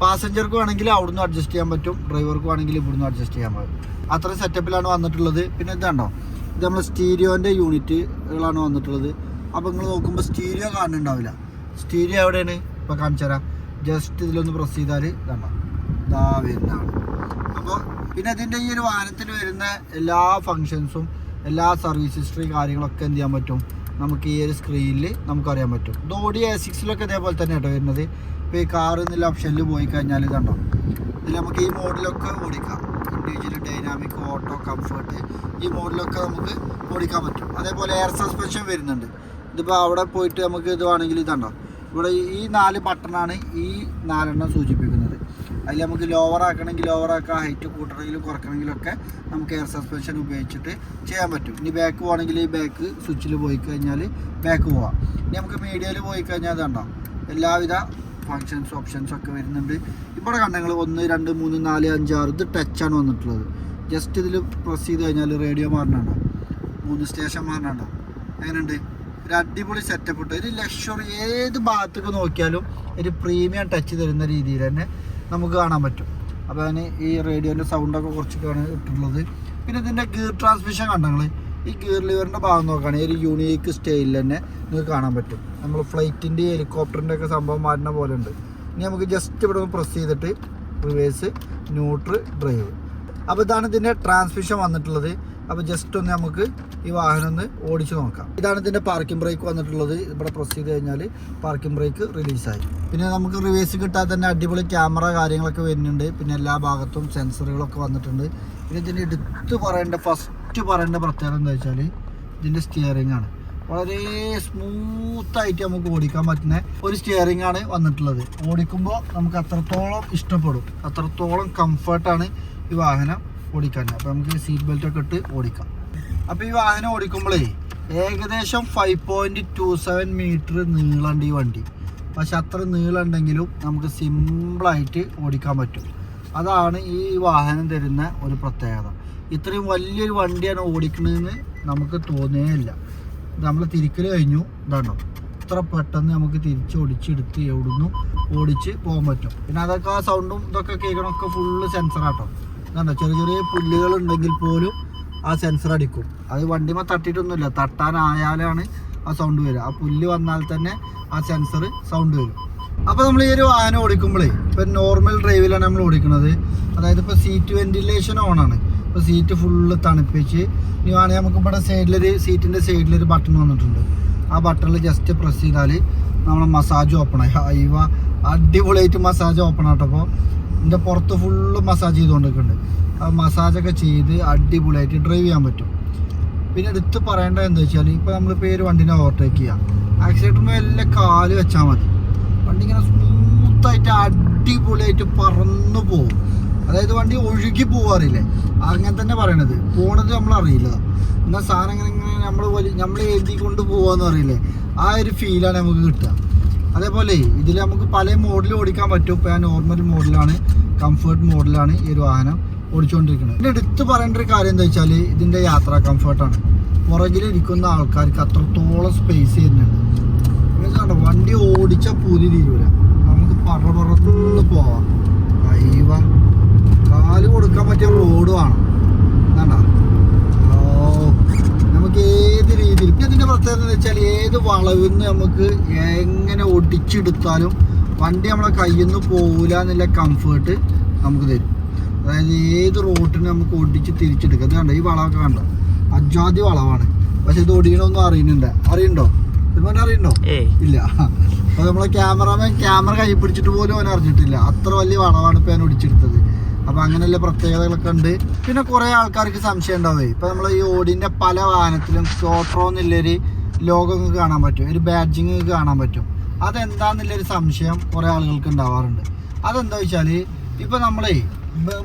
പാസഞ്ചർക്ക് വേണമെങ്കിൽ അവിടുന്ന് അഡ്ജസ്റ്റ് ചെയ്യാൻ പറ്റും, ഡ്രൈവർക്ക് വേണമെങ്കിൽ ഇവിടുന്ന് അഡ്ജസ്റ്റ് ചെയ്യാൻ പറ്റും. അത്രയും സെറ്റപ്പിലാണ് വന്നിട്ടുള്ളത്. പിന്നെ ഇതാണ്ടോ, ഇത് നമ്മൾ സ്റ്റീരിയോൻ്റെ യൂണിറ്റുകളാണ് വന്നിട്ടുള്ളത്. അപ്പോൾ നിങ്ങൾ നോക്കുമ്പോൾ സ്റ്റീരിയോ കാണുന്നുണ്ടാവില്ല. സ്റ്റീരിയോ എവിടെയാണ് ഇപ്പോൾ കാണിച്ചു തരാം. ജസ്റ്റ് ഇതിലൊന്ന് പ്രസ് ചെയ്താൽ ഇതാണ്ടോ, ഇതാ വരുന്നതാണ്. അപ്പോൾ പിന്നെ ഇതിൻ്റെ ഈ ഒരു വാഹനത്തിൽ വരുന്ന എല്ലാ ഫങ്ഷൻസും എല്ലാ സർവീസ് ഹിസ്റ്ററി കാര്യങ്ങളൊക്കെ എന്ത് ചെയ്യാൻ പറ്റും, നമുക്ക് ഈ ഒരു സ്ക്രീനിൽ നമുക്കറിയാൻ പറ്റും. ഇത് Audi A6 ഇതേപോലെ തന്നെ കേട്ടോ വരുന്നത്. ഇപ്പോൾ ഈ കാർ എന്നുള്ള ഓപ്ഷനിൽ പോയി കഴിഞ്ഞാൽ ഇതുണ്ടോ, ഇതിൽ നമുക്ക് ഈ മോഡിലൊക്കെ ഓടിക്കാം. ഇൻഡിവിജ്വൽ, ഡൈനാമിക്, ഓട്ടോ, കംഫർട്ട്, ഈ മോഡിലൊക്കെ നമുക്ക് ഓടിക്കാൻ പറ്റും. അതേപോലെ എയർ സസ്പെൻഷൻ വരുന്നുണ്ട്. ഇതിപ്പോൾ അവിടെ പോയിട്ട് നമുക്ക് ഇത് വേണമെങ്കിൽ ഇതുണ്ടോ, ഇവിടെ ഈ 4 ബട്ടണാണ് ഈ 4 സൂചിപ്പിക്കുന്നത്. അതിൽ നമുക്ക് ലോവർ ആക്കണമെങ്കിൽ ലോവർ ആക്കാം, ഹൈറ്റ് കൂട്ടണമെങ്കിലും കുറക്കണമെങ്കിലൊക്കെ നമുക്ക് എയർ സസ്പെൻഷൻ ഉപയോഗിച്ചിട്ട് ചെയ്യാൻ പറ്റും. ഇനി ബാക്ക് പോകണമെങ്കിൽ ഈ ബാക്ക് സ്വിച്ചിൽ പോയി കഴിഞ്ഞാൽ ബാക്ക് പോവാം. ഇനി നമുക്ക് മീഡിയയിൽ പോയി കഴിഞ്ഞാൽ അതുണ്ടോ എല്ലാവിധ ഫങ്ഷൻസ് ഓപ്ഷൻസൊക്കെ വരുന്നുണ്ട്. ഇവിടെ കണ്ടെങ്കിൽ 1, 2, 3, 4, 5, 6 ഇത് ടച്ചാണ് വന്നിട്ടുള്ളത്. ജസ്റ്റ് ഇതിൽ പ്രസ് ചെയ്ത് കഴിഞ്ഞാൽ റേഡിയോ മാറണുണ്ടോ, 3 സ്റ്റേഷൻ മാറണുണ്ടോ, അങ്ങനെയുണ്ട്. ഒരു അടിപൊളി സെറ്റപ്പ് ഇട്ട് ഒരു ലക്ഷറി, ഏത് ഭാഗത്തേക്ക് നോക്കിയാലും ഒരു പ്രീമിയം ടച്ച് തരുന്ന രീതിയിൽ തന്നെ നമുക്ക് കാണാൻ പറ്റും. അപ്പോൾ അതിന് ഈ റേഡിയോൻ്റെ സൗണ്ടൊക്കെ കുറച്ചൊക്കെയാണ് ഇട്ടിട്ടുള്ളത്. പിന്നെ ഇതിൻ്റെ ഗിയർ ട്രാൻസ്മിഷൻ കണ്ടെങ്കിൽ ഈ ഗിയർ ലിവറിൻ്റെ ഭാഗം നോക്കുകയാണെങ്കിൽ ഒരു യൂണീക്ക് സ്റ്റൈലിൽ തന്നെ നിങ്ങൾക്ക് കാണാൻ പറ്റും. നമ്മൾ ഫ്ലൈറ്റിൻ്റെ ഹെലികോപ്റ്ററിൻ്റെ ഒക്കെ സംഭവം മാറ്റുന്ന പോലെ ഉണ്ട്. ഇനി നമുക്ക് ജസ്റ്റ് ഇവിടെ ഒന്ന് പ്രസ് ചെയ്തിട്ട് റിവേഴ്സ്, ന്യൂട്രൽ, ഡ്രൈവ്. അപ്പോൾ ഇതാണ് ഇതിൻ്റെ ട്രാൻസ്മിഷൻ വന്നിട്ടുള്ളത്. അപ്പോൾ ജസ്റ്റ് ഒന്ന് നമുക്ക് ഈ വാഹനം ഒന്ന് ഓടിച്ച് നോക്കാം. ഇതാണ് ഇതിൻ്റെ പാർക്കിംഗ് ബ്രേക്ക് വന്നിട്ടുള്ളത്. ഇവിടെ പ്രസ് ചെയ്ത് കഴിഞ്ഞാൽ പാർക്കിംഗ് ബ്രേക്ക് റിലീസായി. പിന്നെ നമുക്ക് റിവേഴ്സ് കിട്ടാതെ തന്നെ അടിപൊളി ക്യാമറ കാര്യങ്ങളൊക്കെ വരുന്നുണ്ട്. പിന്നെ എല്ലാ ഭാഗത്തും സെൻസറുകളൊക്കെ വന്നിട്ടുണ്ട്. പിന്നെ ഇതിൻ്റെ ഫസ്റ്റ് പറയേണ്ട പ്രത്യേകത എന്താ വെച്ചാൽ ഇതിൻ്റെ സ്റ്റിയറിംഗ് ആണ്. വളരെ സ്മൂത്തായിട്ട് നമുക്ക് ഓടിക്കാൻ പറ്റുന്ന ഒരു സ്റ്റിയറിംഗ് ആണ് വന്നിട്ടുള്ളത്. ഓടിക്കുമ്പോൾ നമുക്ക് അത്രത്തോളം ഇഷ്ടപ്പെടും, അത്രത്തോളം കംഫർട്ടാണ് ഈ വാഹനം ഓടിക്കാൻ. അപ്പോൾ നമുക്ക് സീറ്റ് ബെൽറ്റൊക്കെ ഇട്ട് ഓടിക്കാം. അപ്പോൾ ഈ വാഹനം ഓടിക്കുമ്പോഴേ ഏകദേശം 5.27 മീറ്റർ നീളമുണ്ട് ഈ വണ്ടി. പക്ഷെ അത്ര നീളമുണ്ടെങ്കിലും നമുക്ക് സിമ്പിളായിട്ട് ഓടിക്കാൻ പറ്റും. അതാണ് ഈ വാഹനം തരുന്ന ഒരു പ്രത്യേകത. ഇത്രയും വലിയൊരു വണ്ടിയാണ് ഓടിക്കണമെന്ന് നമുക്ക് തോന്നുകയില്ല. നമ്മൾ തിരിക്കൽ കഴിഞ്ഞു, ഇതാണോ ഇത്ര പെട്ടെന്ന് നമുക്ക് തിരിച്ചൊടിച്ചെടുത്ത് എവിടുന്നു ഓടിച്ച് പോകാൻ പറ്റും. പിന്നെ അതൊക്കെ ആ സൗണ്ടും ഇതൊക്കെ കേൾക്കണമൊക്കെ ഫുള്ള് സെൻസറാട്ടോ. ഇതാണോ ചെറിയ ചെറിയ പുല്ലുകളുണ്ടെങ്കിൽ പോലും ആ സെൻസർ അടിക്കും. അത് വണ്ടിമേ തട്ടിയിട്ടൊന്നുമില്ല, തട്ടാനായാലാണ് ആ സൗണ്ട് വരിക. ആ പുല്ല് വന്നാൽ തന്നെ ആ സെൻസർ സൗണ്ട് വരും. അപ്പോൾ നമ്മൾ ഈ ഒരു വാഹനം ഓടിക്കുമ്പോഴേ ഇപ്പം നോർമൽ ഡ്രൈവിലാണ് നമ്മൾ ഓടിക്കുന്നത്. അതായത് ഇപ്പോൾ സീറ്റ് വെന്റിലേഷൻ ഓണാണ്. ഇപ്പോൾ സീറ്റ് ഫുള്ള് തണുപ്പിച്ച് ഇനി വേണമെങ്കിൽ നമുക്ക് ഇവിടെ സീറ്റിൻ്റെ സൈഡിലൊരു ബട്ടൺ വന്നിട്ടുണ്ട്. ആ ബട്ടണിൽ ജസ്റ്റ് പ്രസ് ചെയ്താൽ നമ്മളെ മസാജ് ഓപ്പൺ ആയി. അയവ അടിപൊളിയായിട്ട് മസാജ് ഓപ്പൺ ആട്ടപ്പോൾ ഇതിൻ്റെ പുറത്ത് ഫുള്ള് മസാജ് ചെയ്തുകൊണ്ടിരിക്കുന്നുണ്ട്. ആ മസാജൊക്കെ ചെയ്ത് അടിപൊളിയായിട്ട് ഡ്രൈവ് ചെയ്യാൻ പറ്റും. പിന്നെ എടുത്ത് പറയേണ്ടത് എന്താ വെച്ചാൽ ഇപ്പോൾ നമ്മളിപ്പോൾ ഈ ഒരു വണ്ടിനെ ഓവർടേക്ക് ചെയ്യാം, ആക്സിലേറ്ററിന് എല്ലാം കാല് വെച്ചാൽ മതി. വണ്ടി ഇങ്ങനെ സ്മൂത്തായിട്ട് അടിപൊളിയായിട്ട് പറന്നു പോകും. അതായത് വണ്ടി ഒഴുകി പോകാറില്ലേ, അങ്ങനെ തന്നെ പറയണത്. പോണത് നമ്മളറിയില്ല. എന്നാൽ സാധനം ഇങ്ങനെ നമ്മൾ എഴുതി കൊണ്ട് പോകാന്ന് പറയില്ലേ, ആ ഒരു ഫീലാണ് നമുക്ക് കിട്ടുക. അതേപോലെ ഇതിൽ നമുക്ക് പല മോഡൽ ഓടിക്കാൻ പറ്റും. ഇപ്പോൾ ഞാൻ നോർമൽ മോഡലാണ്, കംഫർട്ട് മോഡലാണ് ഈ ഒരു വാഹനം ഓടിച്ചുകൊണ്ടിരിക്കുന്നത്. പിന്നെ എടുത്ത് പറയേണ്ട ഒരു കാര്യം എന്താ വെച്ചാൽ ഇതിൻ്റെ യാത്രാ കംഫർട്ടാണ്. പുറകിലിരിക്കുന്ന ആൾക്കാർക്ക് അത്രത്തോളം സ്പേസ് ചെയ്യുന്നുണ്ട്. കണ്ടോ വണ്ടി ഓടിച്ച പൂതി തീരൂല, നമുക്ക് പറന്ന് പോവാം. അയ്യവ കാല് കൊടുക്കാൻ പറ്റിയ റോഡ് വേണം. കണ്ടോ നമുക്ക് ഏത് രീതിയിൽ. പിന്നെ ഇതിൻ്റെ പ്രത്യേകത എന്ന് വെച്ചാൽ ഏത് വളവിൽ നിന്ന് നമുക്ക് എങ്ങനെ ഒടിച്ചെടുത്താലും വണ്ടി നമ്മളെ കയ്യിൽ നിന്ന് പോകില്ല എന്നുള്ള കംഫേർട്ട് നമുക്ക് തരും. അതായത് ഏത് റോട്ടിന് നമുക്ക് ഒടിച്ച് തിരിച്ചെടുക്കാം. കണ്ടോ ഈ വളമൊക്കെ കണ്ടോ, അജാതി വളവാണ്. പക്ഷെ ഇത് ഒടിയണമൊന്നും അറിയണ്ടോ അറിയണ്ടോ? ഇല്ല. അപ്പോൾ നമ്മളെ ക്യാമറമാൻ ക്യാമറ കൈ പിടിച്ചിട്ട് പോലും അവൻ അറിഞ്ഞിട്ടില്ല. അത്ര വലിയ വളവാണ് ഇപ്പോൾ ഞാൻ ഒടിച്ചെടുത്തത്. അപ്പോൾ അങ്ങനെയുള്ള പ്രത്യേകതകളൊക്കെ ഉണ്ട്. പിന്നെ കുറേ ആൾക്കാർക്ക് സംശയം ഉണ്ടാവേ. ഇപ്പോൾ നമ്മൾ ഈ ഓടിൻ്റെ പല വാഹനത്തിലും ക്യോട്രോ എന്നുള്ളൊരു ലോഗോ കാണാൻ പറ്റും, ഒരു ബാഡ്ജിങ് കാണാൻ പറ്റും. അതെന്താന്നുള്ളൊരു സംശയം കുറേ ആളുകൾക്ക് ഉണ്ടാവാറുണ്ട്. അതെന്താ വെച്ചാൽ ഇപ്പോൾ നമ്മളെ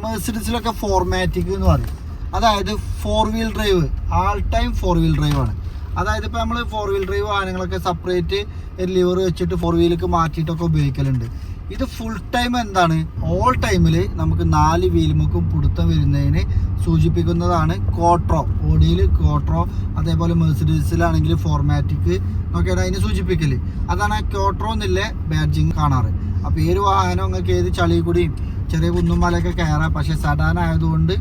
മെർസിഡീസിലൊക്കെ ഫോർമാറ്റിക് എന്ന് പറയും. അതായത് 4 wheel drive, all time 4 wheel ഡ്രൈവാണ്. അതായത് ഇപ്പോൾ നമ്മൾ 4 വീൽ ഡ്രൈവ് വാഹനങ്ങളൊക്കെ സെപ്പറേറ്റ് ഒരു ലിവർ വെച്ചിട്ട് 4 വീലിലേക്ക് മാറ്റിയിട്ടൊക്കെ ഉപയോഗിക്കലുണ്ട്. ഇത് ഫുൾ ടൈം എന്താണ്, ഓൾ ടൈമിൽ നമുക്ക് 4 വീലുമൊക്കെ പിടുത്തം വരുന്നതിന് സൂചിപ്പിക്കുന്നതാണ് ക്യോട്രോ. ഓഡിയിൽ ക്യോട്രോ, അതേപോലെ മെർസിഡീസിലാണെങ്കിൽ ഫോർമാറ്റിക് എന്നൊക്കെയാണ് അതിന് സൂചിപ്പിക്കൽ. അതാണ് ആ ക്യോട്രോ എന്നുള്ള ബാഡ്ജിങ് കാണാറ്. അപ്പോൾ ഈ ഒരു വാഹനം നിങ്ങൾക്ക് ഏത് ചളി കൂടിയും ചെറിയ കുന്നുമലയൊക്കെ കയറാം. പക്ഷേ സഡാൻ ആയതുകൊണ്ട്,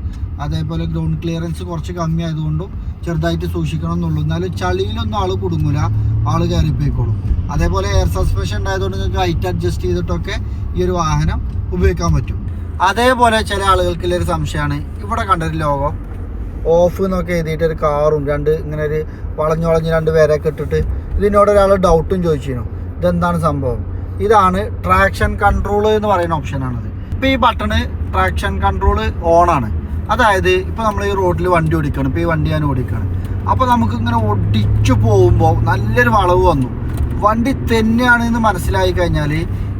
അതേപോലെ ഗ്രൗണ്ട് ക്ലിയറൻസ് കുറച്ച് കമ്മി ആയതുകൊണ്ടും ചെറുതായിട്ട് സൂക്ഷിക്കണം എന്നുള്ളൂ. എന്നാലും ചളിയിലൊന്നും ആൾ കുടുങ്ങില്ല, ആൾ കയറിപ്പോയിക്കോളും. അതേപോലെ എയർ സസ്പെൻഷൻ ഉണ്ടായതുകൊണ്ട് നിങ്ങൾക്ക് ഹൈറ്റ് അഡ്ജസ്റ്റ് ചെയ്തിട്ടൊക്കെ ഈ ഒരു വാഹനം ഉപയോഗിക്കാൻ പറ്റും. അതേപോലെ ചില ആളുകൾക്കുള്ളൊരു സംശയമാണ്, ഇവിടെ കണ്ടൊരു ലോഗോ ഓഫ് എന്നൊക്കെ എഴുതിയിട്ട് ഒരു കാറും ഇങ്ങനെ ഒരു വളഞ്ഞ് 2 പേരൊക്കെ ഇട്ടിട്ട് ഇതിനോട് ഒരാൾ ഡൗട്ടും ചോദിച്ചിരുന്നു. ഇതെന്താണ് സംഭവം? ഇതാണ് ട്രാക്ഷൻ കൺട്രോൾ എന്ന് പറയുന്ന ഓപ്ഷനാണത്. ഇപ്പോൾ ഈ ബട്ടണ് ട്രാക്ഷൻ കൺട്രോൾ ഓണാണ്. അതായത് ഇപ്പോൾ നമ്മൾ ഈ റോഡിൽ വണ്ടി ഓടിക്കണം, ഇപ്പോൾ ഈ വണ്ടി ഞാൻ ഓടിക്കുകയാണ്. അപ്പോൾ നമുക്ക് ഇങ്ങനെ ഒടിച്ചു പോകുമ്പോൾ നല്ലൊരു വളവ് വന്നു, വണ്ടി തന്നെയാണെന്ന് മനസ്സിലായി കഴിഞ്ഞാൽ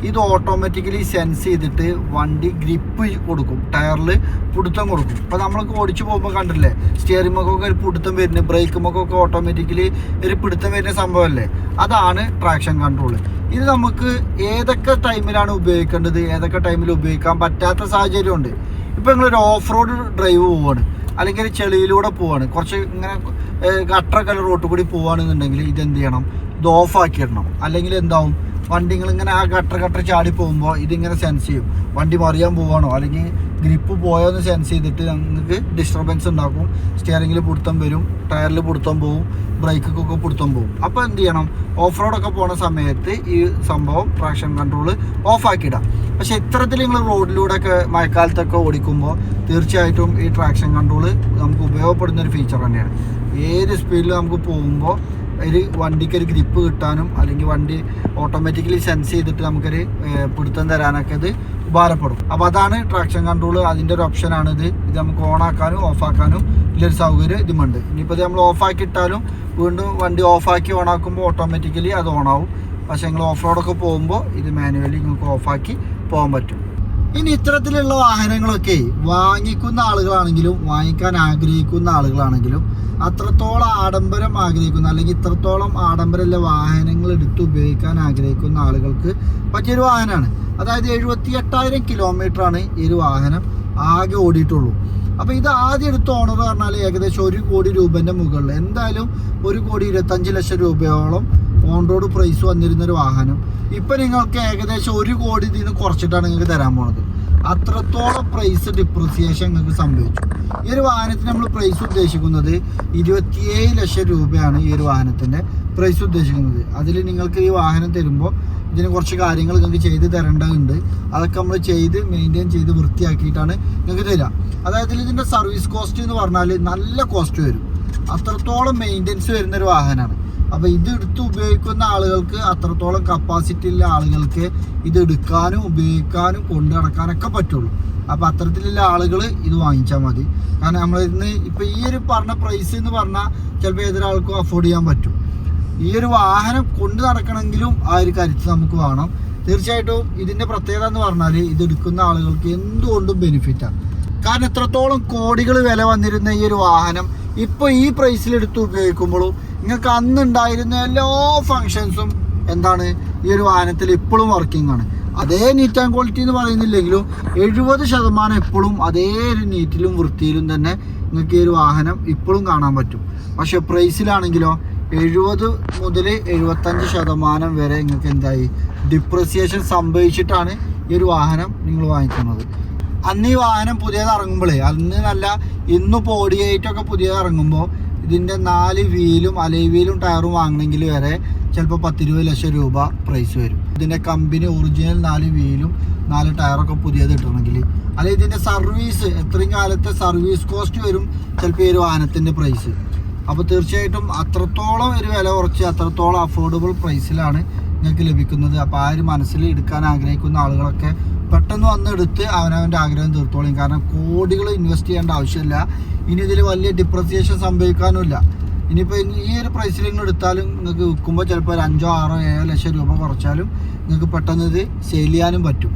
ഇത് ഓട്ടോമാറ്റിക്കലി സെൻസ് ചെയ്തിട്ട് വണ്ടി ഗ്രിപ്പ് കൊടുക്കും, ടയറിൽ പിടുത്തം കൊടുക്കും. ഇപ്പോൾ നമ്മൾക്ക് ഓടിച്ചു പോകുമ്പോൾ കണ്ടില്ലേ സ്റ്റിയറിംഗ് മൊക്കെ ഒരു പിടുത്തം വരുന്നത്, ബ്രേക്ക് മൊക്കെ ഓട്ടോമാറ്റിക്കലി ഒരു പിടുത്തം വരുന്ന സംഭവമല്ലേ, അതാണ് ട്രാക്ഷൻ കൺട്രോൾ. ഇത് നമുക്ക് ഏതൊക്കെ ടൈമിലാണ് ഉപയോഗിക്കേണ്ടത്, ഏതൊക്കെ ടൈമിൽ ഉപയോഗിക്കാൻ പറ്റാത്ത സാഹചര്യമുണ്ട്. ഇപ്പോൾ നിങ്ങളൊരു ഓഫ് റോഡ് ഡ്രൈവ് പോവുകയാണ്, അല്ലെങ്കിൽ ചെളിയിലൂടെ പോവുകയാണ്, കുറച്ച് ഇങ്ങനെ ഗട്ടറൊക്കെ റോട്ടിൽ കൂടി പോവുകയാണെന്നുണ്ടെങ്കിൽ ഇതെന്ത് ചെയ്യണം, ഇത് ഓഫാക്കിയിടണം. അല്ലെങ്കിൽ എന്താവും, വണ്ടികൾ ഇങ്ങനെ ആ ഗട്ടർ ചാടി പോകുമ്പോൾ ഇതിങ്ങനെ സെൻസ് ചെയ്യും, വണ്ടി മറിയാൻ പോവാണോ അല്ലെങ്കിൽ ഗ്രിപ്പ് പോയോ എന്ന് സെൻസ് ചെയ്തിട്ട് നിങ്ങൾക്ക് ഡിസ്റ്റർബൻസ് ഉണ്ടാക്കും. സ്റ്റിയറിങ്ങിൽ പിടുത്തം വരും, ടയറിൽ പിടുത്തം പോവും, ബ്രേക്കൊക്കെ പിടുത്തം പോവും. അപ്പോൾ എന്ത് ചെയ്യണം, ഓഫ് റോഡൊക്കെ പോണ സമയത്ത് ഈ സംഭവം ട്രാക്ഷൻ കൺട്രോൾ ഓഫാക്കിയിടാം. പക്ഷേ ഇത്തരത്തിൽ നിങ്ങൾ റോഡിലൂടെയൊക്കെ മഴക്കാലത്തൊക്കെ ഓടിക്കുമ്പോൾ തീർച്ചയായിട്ടും ഈ ട്രാക്ഷൻ കൺട്രോൾ നമുക്ക് ഉപയോഗപ്പെടുന്നൊരു ഫീച്ചർ തന്നെയാണ്. ഏത് സ്പീഡിൽ നമുക്ക് പോകുമ്പോൾ ഒരു വണ്ടിക്ക് ഒരു ഗ്രിപ്പ് കിട്ടാനും അല്ലെങ്കിൽ വണ്ടി ഓട്ടോമാറ്റിക്കലി സെൻസ് ചെയ്തിട്ട് നമുക്കൊരു പിടുത്തം തരാനൊക്കെ ഇത് ഉപകാരപ്പെടും. അപ്പോൾ അതാണ് ട്രാക്ഷൻ കൺട്രോൾ, അതിൻ്റെ ഒരു ഓപ്ഷനാണിത്. ഇത് നമുക്ക് ഓണാക്കാനും ഓഫാക്കാനും ഉള്ളൊരു സൗകര്യം ഇതുമുണ്ട്. ഇനിയിപ്പോൾ ഇത് നമ്മൾ ഓഫാക്കി ഇട്ടാലും വീണ്ടും വണ്ടി ഓഫാക്കി ഓണാക്കുമ്പോൾ ഓട്ടോമാറ്റിക്കലി അത് ഓണാവും. പക്ഷേ നിങ്ങൾ ഓഫ് റോഡൊക്കെ പോകുമ്പോൾ ഇത് മാനുവലി നിങ്ങൾക്ക് ഓഫാക്കി പോകാൻ പറ്റും. ഇനി ഇത്തരത്തിലുള്ള വാഹനങ്ങളൊക്കെ വാങ്ങിക്കുന്ന ആളുകളാണെങ്കിലും വാങ്ങിക്കാൻ ആഗ്രഹിക്കുന്ന ആളുകളാണെങ്കിലും അത്രത്തോളം ആഡംബരം ആഗ്രഹിക്കുന്ന അല്ലെങ്കിൽ ഇത്രത്തോളം ആഡംബരമുള്ള വാഹനങ്ങൾ എടുത്ത് ഉപയോഗിക്കാൻ ആഗ്രഹിക്കുന്ന ആളുകൾക്ക് പറ്റിയൊരു വാഹനമാണ്. അതായത് 78,000 കിലോമീറ്ററാണ് ഈ ഒരു വാഹനം ആകെ ഓടിയിട്ടുള്ളൂ. അപ്പോൾ ഇത് ആദ്യം എടുത്ത ഓണർ പറഞ്ഞാൽ ഏകദേശം 1 കോടി രൂപേൻ്റെ മുകളിൽ, എന്തായാലും 1,25 ലക്ഷം രൂപയോളം ഓൺ റോഡ് പ്രൈസ് വന്നിരുന്നൊരു വാഹനം ഇപ്പം നിങ്ങൾക്ക് ഏകദേശം 1 കോടി ഇതിന് കുറച്ചിട്ടാണ് നിങ്ങൾക്ക് തരാൻ പോണത്. അത്രത്തോളം പ്രൈസ് ഡിപ്രിസിയേഷൻ നിങ്ങൾക്ക് സംഭവിച്ചു. ഈ ഒരു വാഹനത്തിന് നമ്മൾ പ്രൈസ് ഉദ്ദേശിക്കുന്നത് 27 ലക്ഷം രൂപയാണ് ഈ ഒരു വാഹനത്തിൻ്റെ പ്രൈസ് ഉദ്ദേശിക്കുന്നത്. അതിൽ നിങ്ങൾക്ക് ഈ വാഹനം തരുമ്പോൾ ഇതിന് കുറച്ച് കാര്യങ്ങൾ നിങ്ങൾക്ക് ചെയ്ത് തരേണ്ടതുണ്ട്. അതൊക്കെ നമ്മൾ ചെയ്ത് മെയിൻറ്റെയിൻ ചെയ്ത് വൃത്തിയാക്കിയിട്ടാണ് നിങ്ങൾക്ക് തരിക. അതായത് ഇതിൻ്റെ സർവീസ് കോസ്റ്റ് എന്ന് പറഞ്ഞാൽ നല്ല കോസ്റ്റ് വരും, അത്രത്തോളം മെയിൻ്റെനൻസ് വരുന്നൊരു വാഹനമാണ്. അപ്പോൾ ഇത് എടുത്ത് ഉപയോഗിക്കുന്ന ആളുകൾക്ക്, അത്രത്തോളം കപ്പാസിറ്റി ഉള്ള ആളുകൾക്ക് ഇത് എടുക്കാനും ഉപയോഗിക്കാനും കൊണ്ടു നടക്കാനൊക്കെ പറ്റുള്ളൂ. അപ്പോൾ അത്തരത്തിലുള്ള ആളുകൾ ഇത് വാങ്ങിച്ചാൽ മതി. കാരണം നമ്മളിന്ന് ഇപ്പോൾ ഈ ഒരു പറഞ്ഞ പ്രൈസ് എന്ന് പറഞ്ഞാൽ ചിലപ്പോൾ ഏതൊരാൾക്കും അഫോർഡ് ചെയ്യാൻ പറ്റും. ഈ ഒരു വാഹനം കൊണ്ടു നടക്കണമെങ്കിലും ആ ഒരു കരുത്ത് നമുക്ക് വേണം. തീർച്ചയായിട്ടും ഇതിൻ്റെ പ്രത്യേകത എന്ന് പറഞ്ഞാൽ ഇത് എടുക്കുന്ന ആളുകൾക്ക് എന്തുകൊണ്ടും ബെനിഫിറ്റാണ്. കാരണം എത്രത്തോളം കോടികൾ വില വന്നിരുന്ന ഈ ഒരു വാഹനം ഇപ്പോൾ ഈ പ്രൈസിലെടുത്ത് ഉപയോഗിക്കുമ്പോഴും നിങ്ങൾക്ക് അന്നുണ്ടായിരുന്ന എല്ലാ ഫങ്ഷൻസും എന്താണ് ഈ ഒരു വാഹനത്തിൽ ഇപ്പോഴും വർക്കിംഗ് ആണ്. അതേ നീറ്റ് ആൻഡ് ക്വാളിറ്റി എന്ന് പറയുന്നില്ലെങ്കിലും 70% എപ്പോഴും അതേ ഒരു നീറ്റിലും വൃത്തിയിലും തന്നെ നിങ്ങൾക്ക് ഈ ഒരു വാഹനം ഇപ്പോഴും കാണാൻ പറ്റും. പക്ഷെ പ്രൈസിലാണെങ്കിലോ 70 മുതൽ 75% വരെ നിങ്ങൾക്ക് എന്തായി ഡിപ്രിസിയേഷൻ സംഭവിച്ചിട്ടാണ് ഈ ഒരു വാഹനം നിങ്ങൾ വാങ്ങിക്കുന്നത്. അന്ന് ഈ വാഹനം പുതിയത് ഇറങ്ങുമ്പോഴേ, അന്ന് നല്ല ഇന്നിപ്പോൾ ഓടിയായിട്ടൊക്കെ പുതിയത് ഇറങ്ങുമ്പോൾ ഇതിൻ്റെ 4 വീലും അലൈ വീലും ടയറും വാങ്ങണമെങ്കിൽ വരെ ചിലപ്പോൾ 10-20 ലക്ഷം രൂപ പ്രൈസ് വരും. ഇതിൻ്റെ കമ്പനി ഒറിജിനൽ 4 വീലും 4 ടയറൊക്കെ പുതിയത് കിട്ടണമെങ്കിൽ, അല്ലെങ്കിൽ ഇതിൻ്റെ സർവീസ് എത്രയും കാലത്തെ സർവീസ് കോസ്റ്റ് വരും ചിലപ്പോൾ ഈ ഒരു വാഹനത്തിൻ്റെ പ്രൈസ്. അപ്പോൾ തീർച്ചയായിട്ടും അത്രത്തോളം ഒരു വില കുറച്ച് അത്രത്തോളം അഫോർഡബിൾ പ്രൈസിലാണ് നിങ്ങൾക്ക് ലഭിക്കുന്നത്. അപ്പോൾ ആ ഒരു മനസ്സിൽ എടുക്കാൻ ആഗ്രഹിക്കുന്ന ആളുകളൊക്കെ പെട്ടെന്ന് വന്നെടുത്ത് അവനവൻ്റെ ആഗ്രഹം തീർത്തോളും. കാരണം കോടികൾ ഇൻവെസ്റ്റ് ചെയ്യേണ്ട ആവശ്യമില്ല. ഇനി ഇതിൽ വലിയ ഡിപ്രിസിയേഷൻ സംഭവിക്കാനുമില്ല. ഇനിയിപ്പോൾ ഈ ഒരു പ്രൈസിൽ നിങ്ങൾ എടുത്താലും നിങ്ങൾക്ക് വിൽക്കുമ്പോൾ ചിലപ്പോൾ ഒരു 5, 6, 7 ലക്ഷം രൂപ കുറച്ചാലും നിങ്ങൾക്ക് പെട്ടെന്ന് ഇത് സെയിൽ ചെയ്യാനും പറ്റും.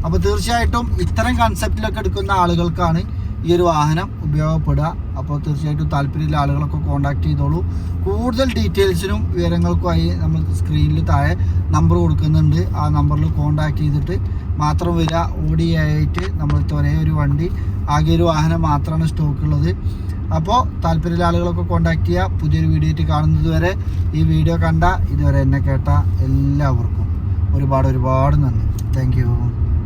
അപ്പോൾ തീർച്ചയായിട്ടും ഇത്തരം കൺസെപ്റ്റിലൊക്കെ എടുക്കുന്ന ആളുകൾക്കാണ് ഈ ഒരു വാഹനം ഉപയോഗപ്പെടുക. അപ്പോൾ തീർച്ചയായിട്ടും താല്പര്യമുള്ള ആളുകളൊക്കെ കോൺടാക്ട് ചെയ്തോളൂ. കൂടുതൽ ഡീറ്റെയിൽസിനും വിവരങ്ങൾക്കുമായി നമ്മൾ സ്ക്രീനിൽ താഴെ നമ്പർ കൊടുക്കുന്നുണ്ട്. ആ നമ്പറിൽ കോൺടാക്ട് ചെയ്തിട്ട് മാത്രം വരിക. ഓടിയായിട്ട് നമ്മളത്തെ ഒരേ ഒരു വണ്ടി, ആകെ ഒരു വാഹനം മാത്രമാണ് സ്റ്റോക്കുള്ളത്. അപ്പോൾ താല്പര്യമുള്ള ആളുകളൊക്കെ കോൺടാക്ട് ചെയ്യുക. പുതിയൊരു വീഡിയോ ആയിട്ട് കാണുന്നത് വരെ, ഈ വീഡിയോ കണ്ട ഇതുവരെ എന്നെ കേട്ട എല്ലാവർക്കും ഒരുപാട് നന്ദി. Thank you.